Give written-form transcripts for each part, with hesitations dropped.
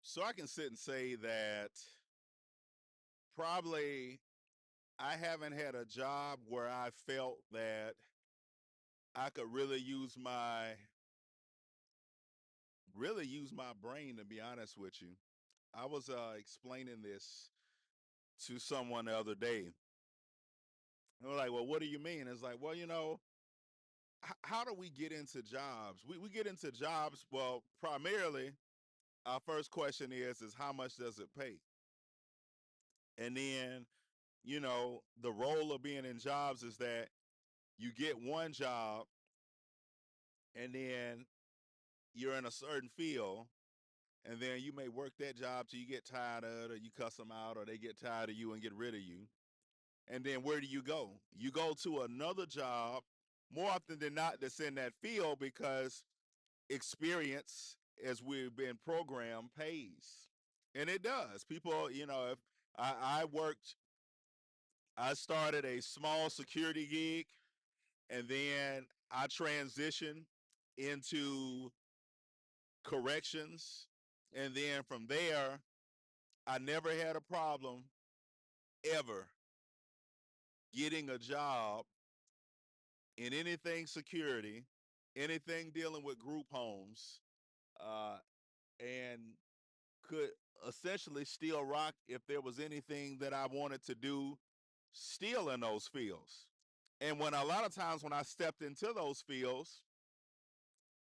So I can sit and say that probably I haven't had a job where I felt that I could really use my brain, to be honest with you. I was explaining this to someone the other day. They were like, "Well, what do you mean?" It's like, well, how do we get into jobs? We get into jobs. Well, primarily, our first question is how much does it pay? And then, the role of being in jobs is that you get one job and then you're in a certain field, and then you may work that job till you get tired of it, or you cuss them out, or they get tired of you and get rid of you. And then where do you go? You go to another job more often than not that's in that field because experience, as we've been programmed, pays. And it does. People, if I worked, I started a small security gig, and then I transitioned into corrections. And then from there, I never had a problem ever getting a job in anything security, anything dealing with group homes, uh, and could essentially still rock if there was anything that I wanted to do still in those fields. And when a lot of times when I stepped into those fields,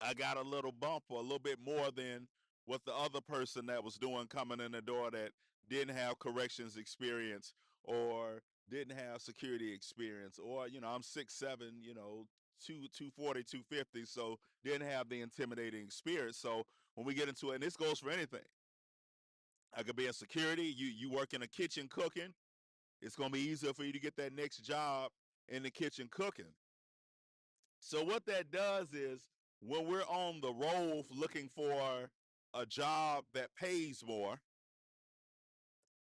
I got a little bump or a little bit more than what the other person that was doing coming in the door that didn't have corrections experience or didn't have security experience, or I'm 6'7", 240, 250, so didn't have the intimidating experience. So when we get into it, and this goes for anything, I could be in security. You work in a kitchen cooking. It's gonna be easier for you to get that next job in the kitchen cooking. So what that does is when we're on the road looking for a job that pays more,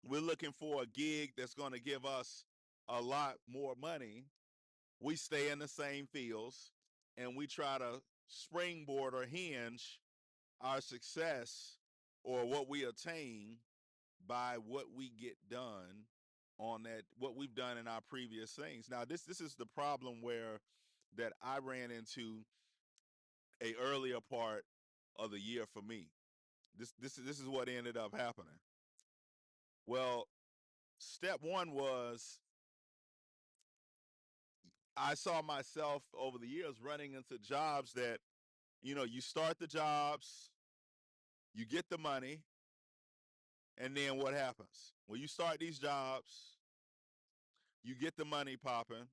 we're looking for a gig that's going to give us a lot more money. We stay in the same fields and we try to springboard or hinge our success or what we attain by what we get done on that, what we've done in our previous things. Now this is the problem where that I ran into a earlier part of the year for me. This is what ended up happening. Well, step one was I saw myself over the years running into jobs that, you start the jobs, you get the money, and then what happens? When you start these jobs, you get the money popping,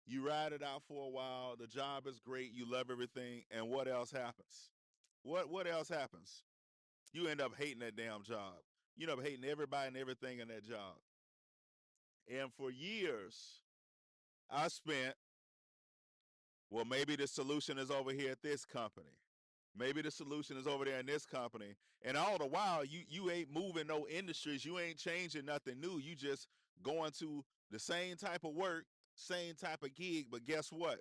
you ride it out for a while, the job is great, you love everything, and what else happens? What else happens? You end up hating that damn job. You end up hating everybody and everything in that job. And for years, I spent, well, maybe the solution is over here at this company. Maybe the solution is over there in this company. And all the while, you ain't moving no industries. You ain't changing nothing new. You just going to the same type of work, same type of gig. But guess what?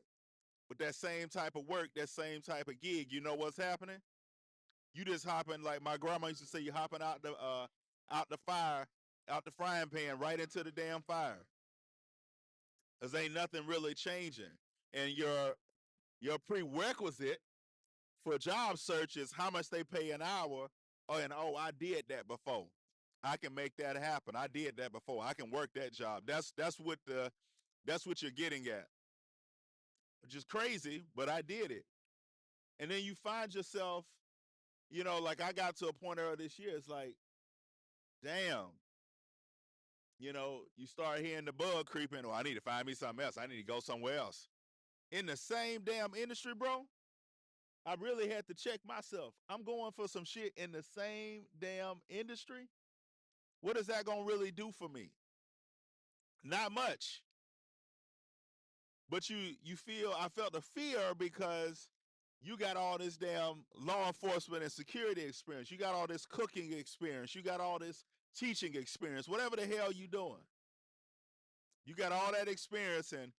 With that same type of work, that same type of gig, you know what's happening? You just hopping, like my grandma used to say, you hopping out the fire, out the frying pan right into the damn fire. Cause ain't nothing really changing. And your prerequisite for job search is how much they pay an hour. Oh, and I did that before. I can make that happen. I did that before. I can work that job. That's what you're getting at. Which is crazy, but I did it. And then you find yourself, like I got to a point earlier this year, it's like, damn, you start hearing the bug creeping, oh, I need to find me something else. I need to go somewhere else. In the same damn industry, bro, I really had to check myself. I'm going for some shit in the same damn industry. What is that gonna really do for me? Not much. But I felt the fear because you got all this damn law enforcement and security experience. You got all this cooking experience. You got all this teaching experience. Whatever the hell you doing, you got all that experience, and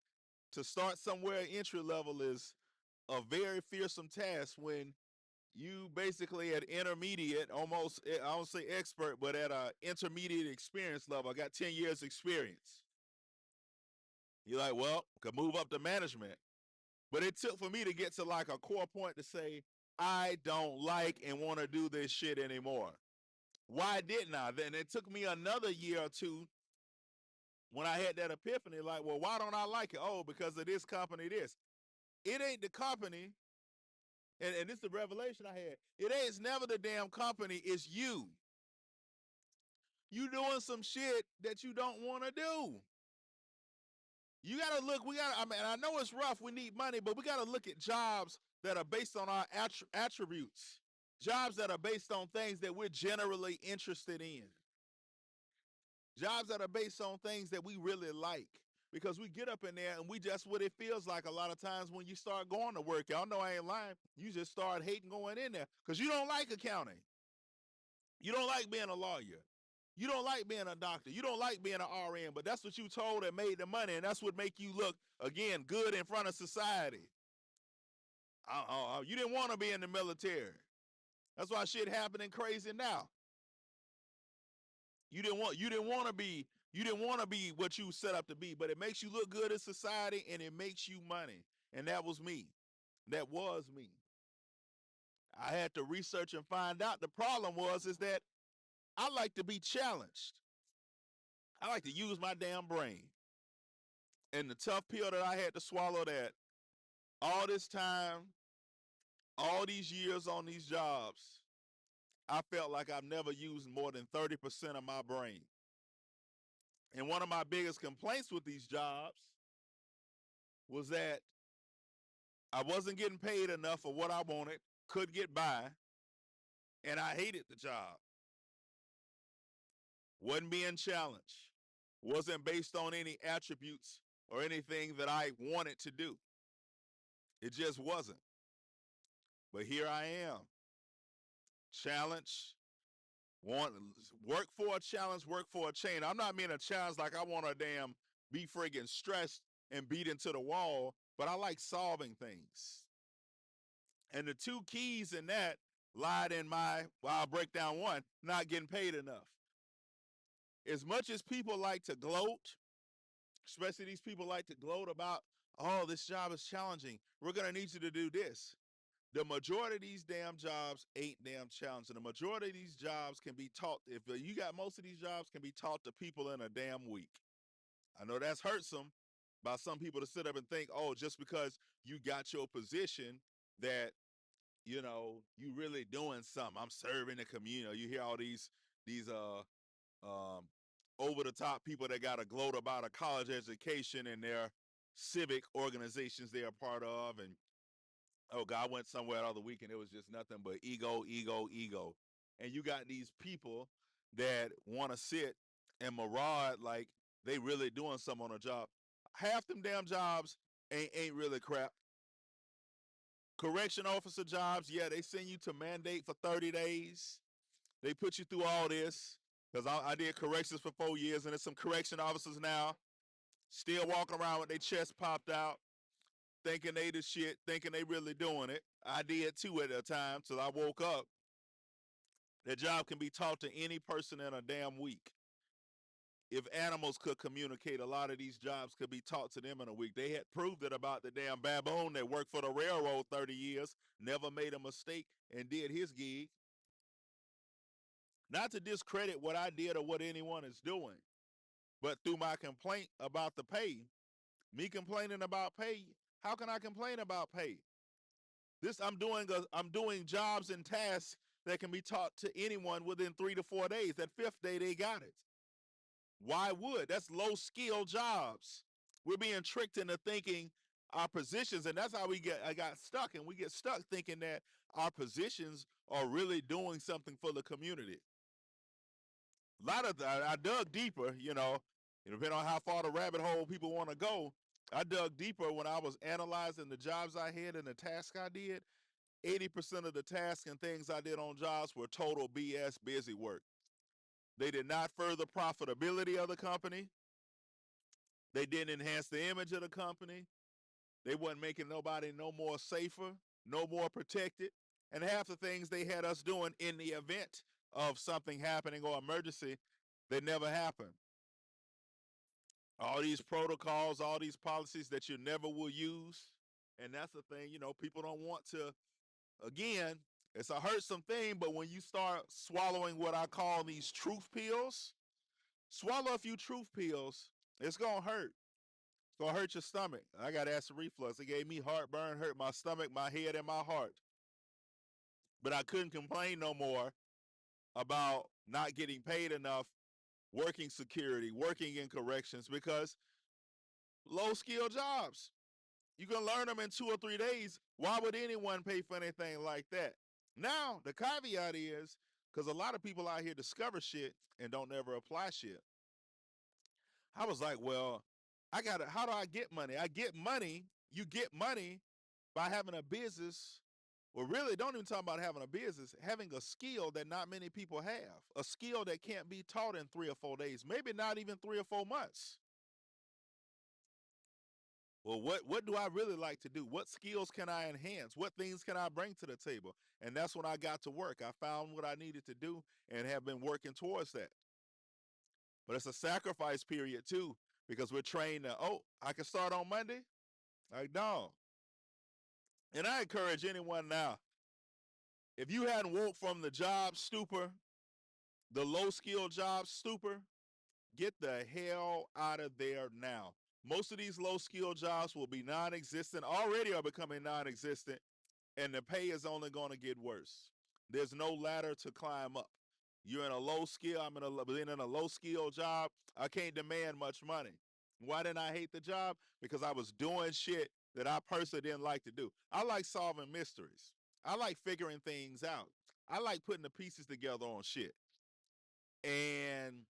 to start somewhere entry level is a very fearsome task when you basically at intermediate, almost, I don't say expert, but at a intermediate experience level. I got 10 years experience. You're like, well, could move up to management. But it took for me to get to like a core point to say, I don't like and want to do this shit anymore. Why didn't I? Then it took me another year or two when I had that epiphany, like, well, why don't I like it? Oh, because of this company, this. It ain't the company, and this is the revelation I had. It ain't, it's never the damn company, it's you. You doing some shit that you don't want to do. You gotta look, I mean, I know it's rough, we need money, but we gotta look at jobs that are based on our attributes. Jobs that are based on things that we're generally interested in. Jobs that are based on things that we really like. Because we get up in there and we just what it feels like a lot of times when you start going to work. Y'all know I ain't lying. You just start hating going in there because you don't like accounting. You don't like being a lawyer. You don't like being a doctor. You don't like being an RN, but that's what you told that made the money, and that's what make you look, again, good in front of society. You didn't want to be in the military. That's why shit happening crazy now. You didn't want to be what you set up to be, but it makes you look good in society and it makes you money. And that was me. That was me. I had to research and find out. The problem is that I like to be challenged. I like to use my damn brain. And the tough pill that I had to swallow, that all this time, all these years on these jobs, I felt like I've never used more than 30% of my brain. And one of my biggest complaints with these jobs was that I wasn't getting paid enough for what I wanted, could get by, and I hated the job. Wasn't being challenged. Wasn't based on any attributes or anything that I wanted to do. It just wasn't. But here I am. Challenge. Want work for a challenge, work for a change. I'm not meaning a challenge like I want to damn be friggin' stressed and beat into the wall, but I like solving things. And the two keys in that lied in well, I'll break down one, not getting paid enough. As much as people like to gloat, especially these people like to gloat about, oh, this job is challenging, we're going to need you to do this. The majority of these damn jobs ain't damn challenging. The majority of these jobs can be taught, if you got most of these jobs, can be taught to people in a damn week. I know that's hurts them by some people to sit up and think, oh, just because you got your position that, you really doing something. I'm serving the community. You hear all these um, over the top people that got to gloat about a college education and their civic organizations they are part of. And oh God, I went somewhere the other week and it was just nothing but ego, ego, ego. And you got these people that want to sit and maraud like they really doing something on a job. Half them damn jobs ain't really crap. Correction officer jobs, yeah, they send you to mandate for 30 days. They put you through all this. Because I did corrections for 4 years, and there's some correction officers now still walking around with their chest popped out, thinking they the shit, thinking they really doing it. I did too at a time till I woke up. That job can be taught to any person in a damn week. If animals could communicate, a lot of these jobs could be taught to them in a week. They had proved it about the damn baboon that worked for the railroad 30 years, never made a mistake, and did his gig. Not to discredit what I did or what anyone is doing, but through my complaint about the pay, me complaining about pay, how can I complain about pay? I'm doing jobs and tasks that can be taught to anyone within 3 to 4 days. That fifth day they got it. Why would? That's low skill jobs. We're being tricked into thinking our positions, and that's how I got stuck, and we get stuck thinking that our positions are really doing something for the community. A lot of I dug deeper, depending on how far the rabbit hole people want to go. I dug deeper when I was analyzing the jobs I had and the tasks I did. 80% of the tasks and things I did on jobs were total BS busy work. They did not further profitability of the company. They didn't enhance the image of the company. They wasn't making nobody no more safer, no more protected. And half the things they had us doing in the event of something happening or emergency, they never happened. All these protocols, all these policies that you never will use. And that's the thing, people don't want to, again, it's a hurtsome thing, but when you start swallowing what I call these truth pills, swallow a few truth pills, it's going to hurt. It's going to hurt your stomach. I got acid reflux. It gave me heartburn, hurt my stomach, my head, and my heart. But I couldn't complain no more about not getting paid enough, working security, working in corrections, because low skill jobs. You can learn them in 2 or 3 days. Why would anyone pay for anything like that? Now, the caveat is, because a lot of people out here discover shit and don't ever apply shit. I was like, well, how do I get money? I get money. You get money by having a business. Well, really, don't even talk about having a business, having a skill that not many people have, a skill that can't be taught in 3 or 4 days, maybe not even 3 or 4 months. Well, what do I really like to do? What skills can I enhance? What things can I bring to the table? And that's when I got to work. I found what I needed to do and have been working towards that. But it's a sacrifice period too, because we're trained to, oh, I can start on Monday? Like, no. And I encourage anyone now, if you hadn't woke from the job stupor, the low skill job stupor, get the hell out of there now. Most of these low skill jobs will be non existent, already are becoming non existent, and the pay is only going to get worse. There's no ladder to climb up. You're in a low skill, being in a low skill job, I can't demand much money. Why didn't I hate the job? Because I was doing shit that I personally didn't like to do. I like solving mysteries. I like figuring things out. I like putting the pieces together on shit. And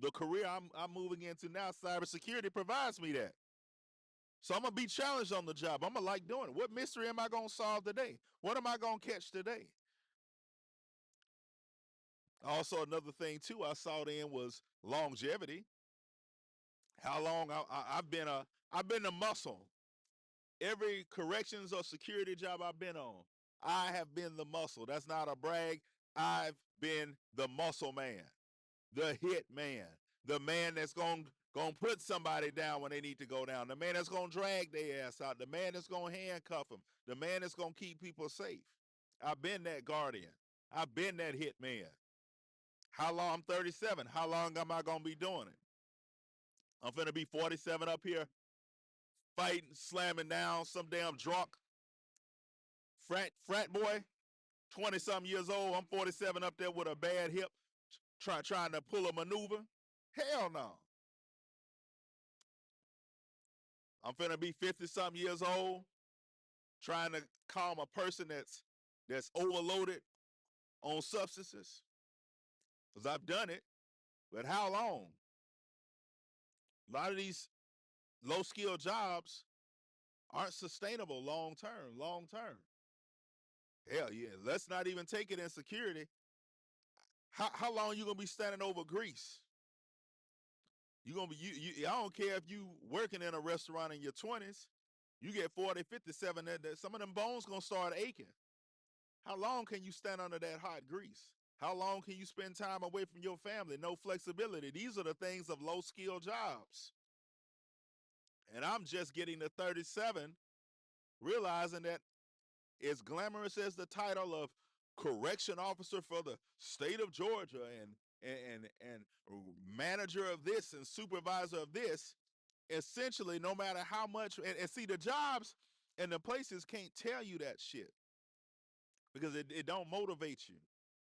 the career I'm moving into now, cybersecurity, provides me that. So I'm gonna be challenged on the job. I'm gonna like doing it. What mystery am I gonna solve today? What am I gonna catch today? Also, another thing too I saw then was longevity. How long I've been a muscle. Every corrections or security job I've been on, I have been the muscle. That's not a brag. I've been the muscle man, the hit man, the man that's gonna put somebody down when they need to go down, the man that's gonna drag their ass out, the man that's gonna handcuff them, the man that's gonna keep people safe. I've been that guardian. I've been that hit man. How long? I'm 37. How long am I gonna be doing it? I'm finna be 47 up here fighting, slamming down some damn drunk frat boy, 20 something years old. I'm 47 up there with a bad hip, trying to pull a maneuver. Hell no. I'm finna be 50 something years old, trying to calm a person that's overloaded on substances. Because I've done it. But how long? A lot of these low skill jobs aren't sustainable long term. Long term. Hell yeah. Let's not even take it in security. How long you gonna be standing over grease? You gonna be I don't care if you working in a restaurant in your 20s, you get 40, 57, some of them bones gonna start aching. How long can you stand under that hot grease? How long can you spend time away from your family? No flexibility. These are the things of low skill jobs. And I'm just getting to 37, realizing that as glamorous as the title of correction officer for the state of Georgia and manager of this and supervisor of this, essentially, no matter how much, and see, the jobs and the places can't tell you that shit because it don't motivate you.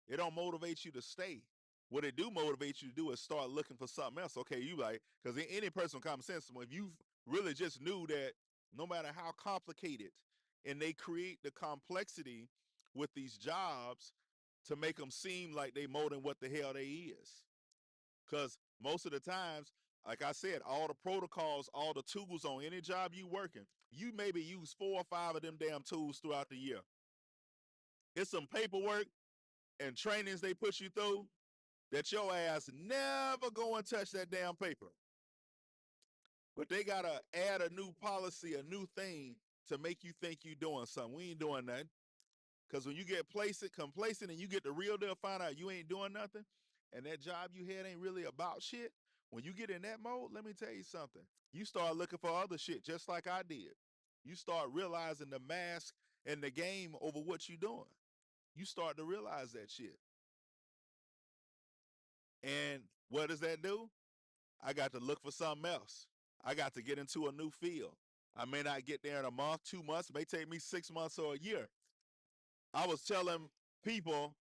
It don't motivate you to stay. What it do motivate you to do is start looking for something else. Okay, you like, because any person with common sense, if you really just knew that no matter how complicated, and they create the complexity with these jobs to make them seem like they more than what the hell they is. Because most of the times, like I said, all the protocols, all the tools on any job you working, you maybe use 4 or 5 of them damn tools throughout the year. It's some paperwork and trainings they put you through that your ass never go and touch that damn paper. But they gotta add a new policy, a new thing to make you think you doing something. We ain't doing that. Because when you get complacent and you get the real deal, find out you ain't doing nothing, and that job you had ain't really about shit, when you get in that mode, let me tell you something. You start looking for other shit just like I did. You start realizing the mask and the game over what you doing. You start to realize that shit. And what does that do? I got to look for something else. I got to get into a new field. I may not get there in a month, 2 months, it may take me 6 months or a year. I was telling people,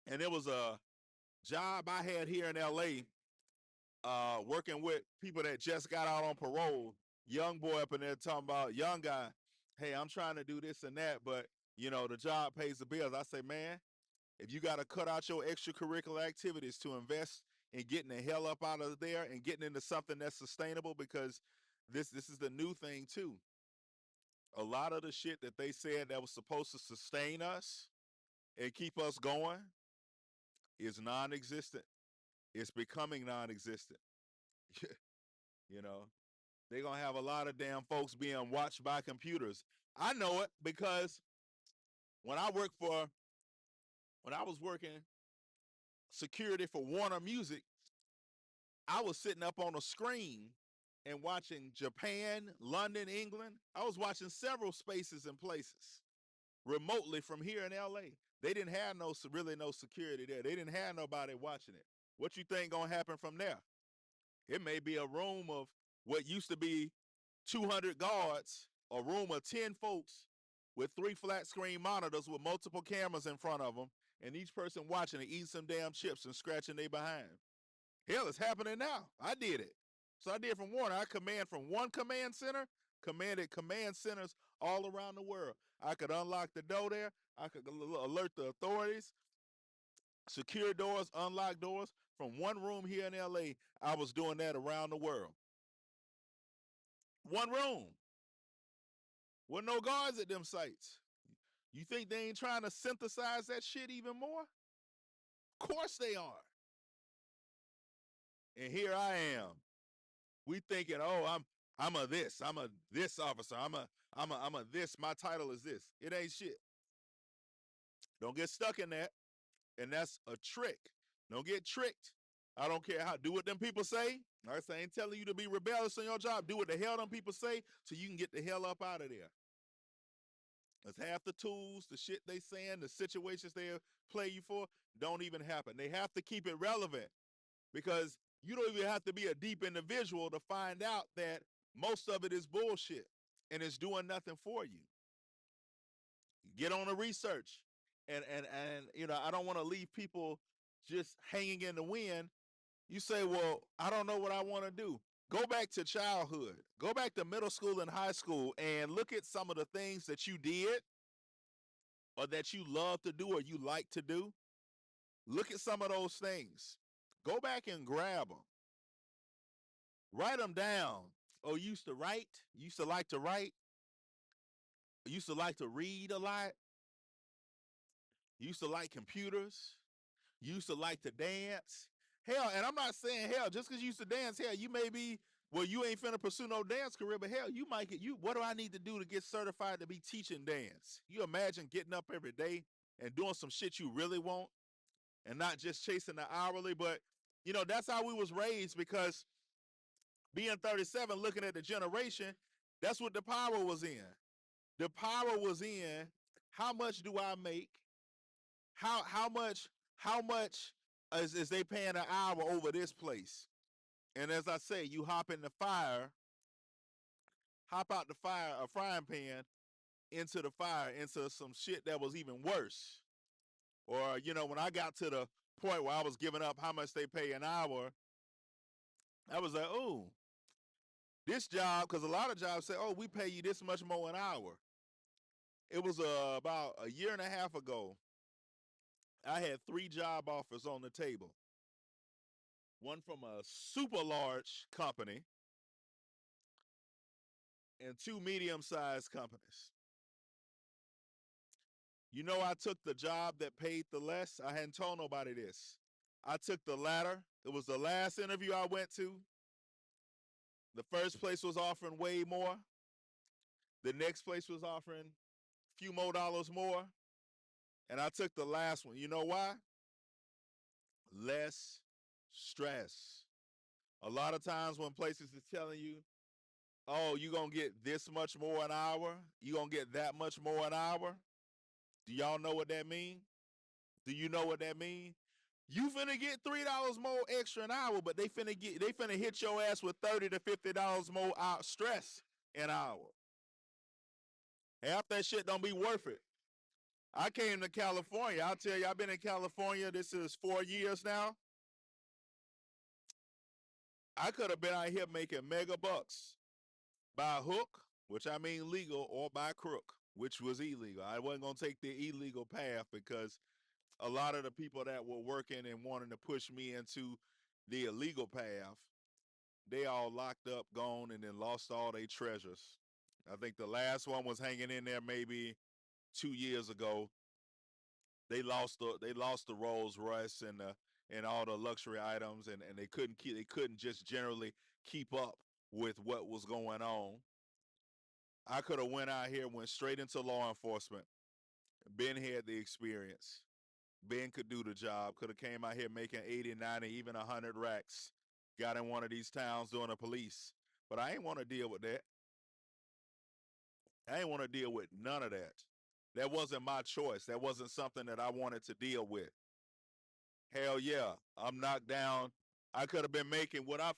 and it was a job I had here in LA, working with people that just got out on parole. Young boy up in there talking about, young guy, hey, I'm trying to do this and that, but the job pays the bills. I say, man, if you got to cut out your extracurricular activities to invest in getting the hell up out of there and getting into something that's sustainable, because this is the new thing too. A lot of the shit that they said that was supposed to sustain us and keep us going is non-existent. It's becoming non-existent. you know, they're gonna have a lot of damn folks being watched by computers. I know it because when I worked for when I was working security for Warner Music, I was sitting up on a screen and watching Japan, London, England. I was watching several spaces and places remotely from here in LA. They didn't have really no security there. They didn't have nobody watching it. What you think gonna happen from there? It may be a room of what used to be 200 guards, a room of 10 folks with 3 flat screen monitors with multiple cameras in front of them, and each person watching it eating some damn chips and scratching their behind. Hell, it's happening now. I did it. So I did from Warner. I command from one command center, commanded command centers all around the world. I could unlock the door there. I could alert the authorities, secure doors, unlock doors. From one room here in LA, I was doing that around the world. One room. With no guards at them sites. You think they ain't trying to synthesize that shit even more? Of course they are. And here I am. We thinking, oh, I'm a this, I'm a this officer, I'm a this, my title is this. It ain't shit. Don't get stuck in that. And that's a trick. Don't get tricked. I don't care how, do what them people say. Like I say, I ain't telling you to be rebellious on your job. Do what the hell them people say so you can get the hell up out of there. Because half the tools, the shit they saying, the situations they play you for, don't even happen. They have to keep it relevant because you don't even have to be a deep individual to find out that most of it is bullshit and it's doing nothing for you. Get on the research. And I don't want to leave people just hanging in the wind. You say, well, I don't know what I want to do. Go back to childhood. Go back to middle school and high school and look at some of the things that you did or that you love to do or you like to do. Look at some of those things. Go back and grab them. Write them down. Oh, you used to write? You used to like to write? You used to like to read a lot? You used to like computers? You used to like to dance? Hell, and I'm not saying hell, just because you used to dance, hell, you may be, well, you ain't finna pursue no dance career, but hell, you might what do I need to do to get certified to be teaching dance? You imagine getting up every day and doing some shit you really want and not just chasing the hourly, but that's how we was raised because being 37, looking at the generation, that's what the power was in. The power was in how much do I make? How much is they paying an hour over this place? And as I say, you hop in the fire, hop out the fire, a frying pan into the fire, into some shit that was even worse. Or, when I got to the point where I was giving up how much they pay an hour, I was like, oh, this job, because a lot of jobs say, oh, we pay you this much more an hour. It was about a year and a half ago. I had 3 job offers on the table. One from a super large company and 2 medium-sized companies. I took the job that paid the less. I hadn't told nobody this. I took the latter. It was the last interview I went to. The first place was offering way more. The next place was offering a few more dollars more. And I took the last one. You know why? Less stress. A lot of times when places is telling you, oh, you're going to get this much more an hour, you're going to get that much more an hour. Do y'all know what that means? Do you know what that means? You finna get $3 more extra an hour, but they finna hit your ass with $30 to $50 more stress an hour. Half that shit don't be worth it. I came to California. I'll tell you, I've been in California. This is 4 years now. I could have been out here making mega bucks by hook, which I mean legal, or by crook, which was illegal. I wasn't gonna take the illegal path because a lot of the people that were working and wanting to push me into the illegal path, they all locked up, gone, and then lost all their treasures. I think the last one was hanging in there maybe 2 years ago. They lost the Rolls Royce and all the luxury items, and they couldn't just generally keep up with what was going on. I could have went out here, went straight into law enforcement. Ben had the experience. Ben could do the job. Could have came out here making 80, 90, even 100 racks. Got in one of these towns doing the police. But I ain't want to deal with that. I ain't want to deal with none of that. That wasn't my choice. That wasn't something that I wanted to deal with. Hell yeah, I'm knocked down. I could have been making what I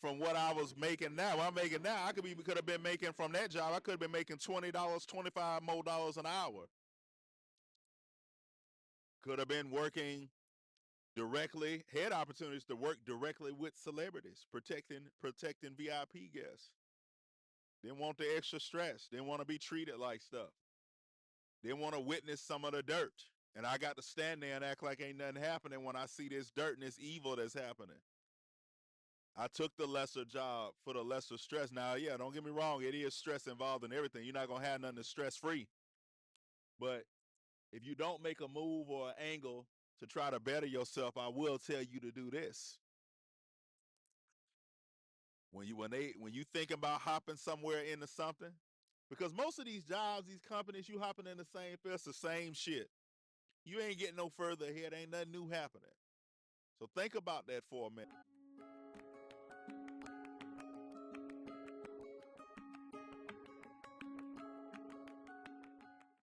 was making now. What I'm making now, could have been making from that job. I could have been making $20, $25 more an hour. Could have been working directly, had opportunities to work directly with celebrities, protecting VIP guests. Didn't want the extra stress. Didn't want to be treated like stuff. Didn't want to witness some of the dirt. And I got to stand there and act like ain't nothing happening when I see this dirt and this evil that's happening. I took the lesser job for the lesser stress. Now, yeah, don't get me wrong, it is stress involved in everything. You're not gonna have nothing that's stress free. But if you don't make a move or an angle to try to better yourself, I will tell you to do this. When you think about hopping somewhere into something, because most of these jobs, these companies, you hopping in the same field, it's the same shit. You ain't getting no further ahead. Ain't nothing new happening. So think about that for a minute.